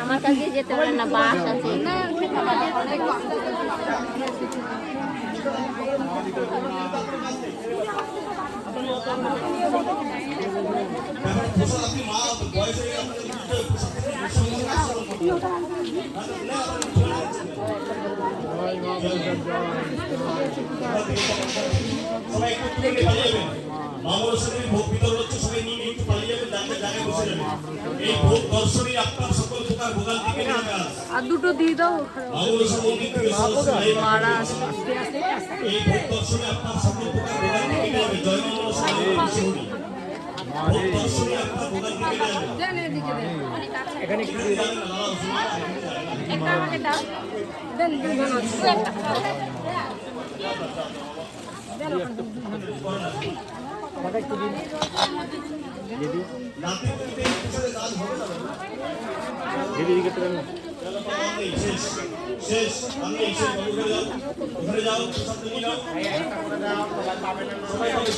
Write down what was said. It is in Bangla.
আমার কাছে যেতে পারে না, বাস আছে। সবাই একটু পালিয়ে যাবেন। মামুর সাথে ভোগ বিতরণ হচ্ছে, সবাই নিয়ে একটু পালিয়ে যাবেন, জায়গায় বসে যাবেন। এই ভোগ দর্শনী আপনার সকল প্রকার ভোগাল থেকে নিয়ে যান। আর দুটো দিয়ে দাও। মামুর মন্দির থেকে মারা এই ভোগ দর্শনী আপনার সকল প্রকার ভোগাল থেকে নিয়ে যাবেন। জয় মামুর সাথে ভোগ দর্শনী আপনার ভোগাল থেকে নিয়ে যাবেন। দেন এদিকে দেন। এখানে কি যাবেন না দাদা? একটা আমাকে দাও। দেন দুজন আছে। আমাকে একটু দিন দিদি রাতে করতে পিছনে কাজ হবে না দাদা। দিদি দিকে তো দেন। শেষ শেষ আমি শেষ, ওখানে যাও, ওখানে যাও, সব নিয়ে যাও, সবাই পাবে।